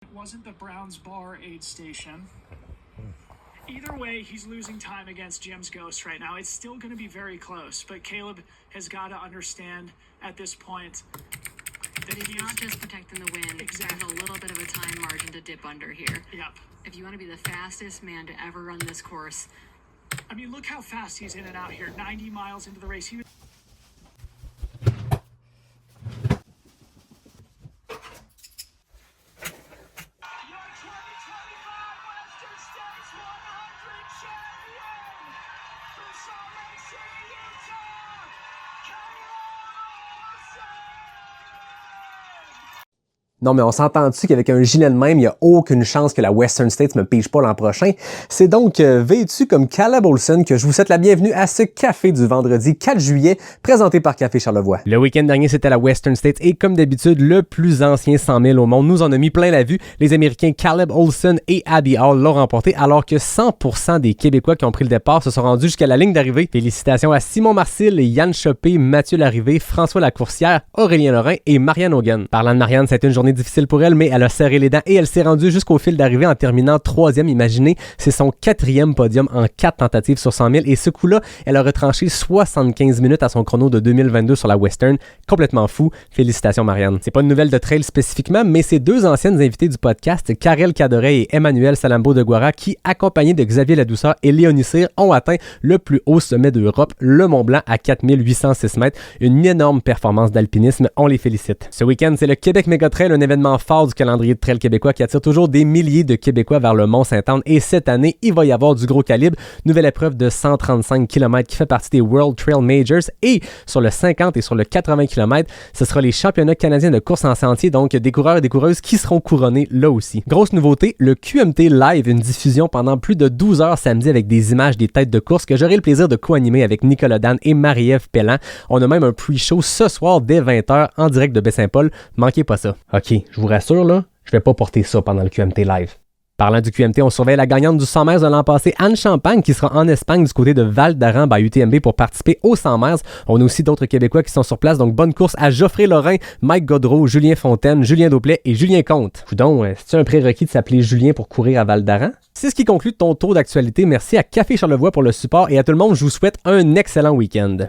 It wasn't the Browns Bar aid station. Either way, he's losing time against Jim's Ghost right now. It's still going to be very close, but Caleb has got to understand at this point that he's not just protecting the win. Exactly. There's a little bit of a time margin to dip under here. Yep. If you want to be the fastest man to ever run this course. I mean, look how fast he's in and out here. 90 miles into the race. He was Non, mais on s'entend-tu qu'avec un gilet de même, il n'y a aucune chance que la Western States me pige pas l'an prochain? C'est donc vêtu comme Caleb Olson que je vous souhaite la bienvenue à ce café du vendredi 4 juillet, présenté par Café Charlevoix. Le week-end dernier, c'était la Western States et comme d'habitude, le plus ancien 100 000 au monde nous en a mis plein la vue. Les Américains Caleb Olson et Abby Hall l'ont remporté alors que 100% des Québécois qui ont pris le départ se sont rendus jusqu'à la ligne d'arrivée. Félicitations à Simon Marcil, Yann Chopé, Mathieu Larrivée, François Lacourcière, Aurélien Lorrain et Marianne Hogan. Parlant de Marianne, ça a été une journée difficile pour elle, mais elle a serré les dents et elle s'est rendue jusqu'au fil d'arrivée en terminant 3e. Imaginez, c'est son 4e podium en 4 tentatives sur 100 000 et ce coup-là, elle a retranché 75 minutes à son chrono de 2022 sur la Western. Complètement fou. Félicitations Marianne. C'est pas une nouvelle de trail spécifiquement, mais ces deux anciennes invitées du podcast, Karel Cadoret et Emmanuel Salambo de Guara, qui, accompagnés de Xavier Ladouceur et Léonie Cyr, ont atteint le plus haut sommet d'Europe, le Mont Blanc à 4806 mètres. Une énorme performance d'alpinisme. On les félicite. Ce week-end, c'est le Québec Méga Trail, un événement fort du calendrier de trail québécois qui attire toujours des milliers de Québécois vers le Mont-Sainte-Anne. Et cette année, il va y avoir du gros calibre. Nouvelle épreuve de 135 km qui fait partie des World Trail Majors. Et sur le 50 et sur le 80 km, ce sera les championnats canadiens de course en sentier. Donc, des coureurs et des coureuses qui seront couronnés là aussi. Grosse nouveauté, le QMT Live, une diffusion pendant plus de 12 heures samedi avec des images des têtes de course que j'aurai le plaisir de co-animer avec Nicolas Dan et Marie-Ève Pellan. On a même un pre-show ce soir dès 20h en direct de Baie-Saint-Paul. Manquez pas ça. OK, je vous rassure là, je vais pas porter ça pendant le QMT Live. Parlant du QMT, on surveille la gagnante du 100 miles de l'an passé, Anne Champagne, qui sera en Espagne du côté de Val d'Aran by UTMB pour participer aux 100 miles. On a aussi d'autres Québécois qui sont sur place, donc bonne course à Geoffrey Lorrain, Mike Godreau, Julien Fontaine, Julien Dauplet et Julien Comte. Coudon, c'est-tu un prérequis de s'appeler Julien pour courir à Val d'Aran? C'est ce qui conclut ton tour d'actualité. Merci à Café Charlevoix pour le support et à tout le monde, je vous souhaite un excellent week-end.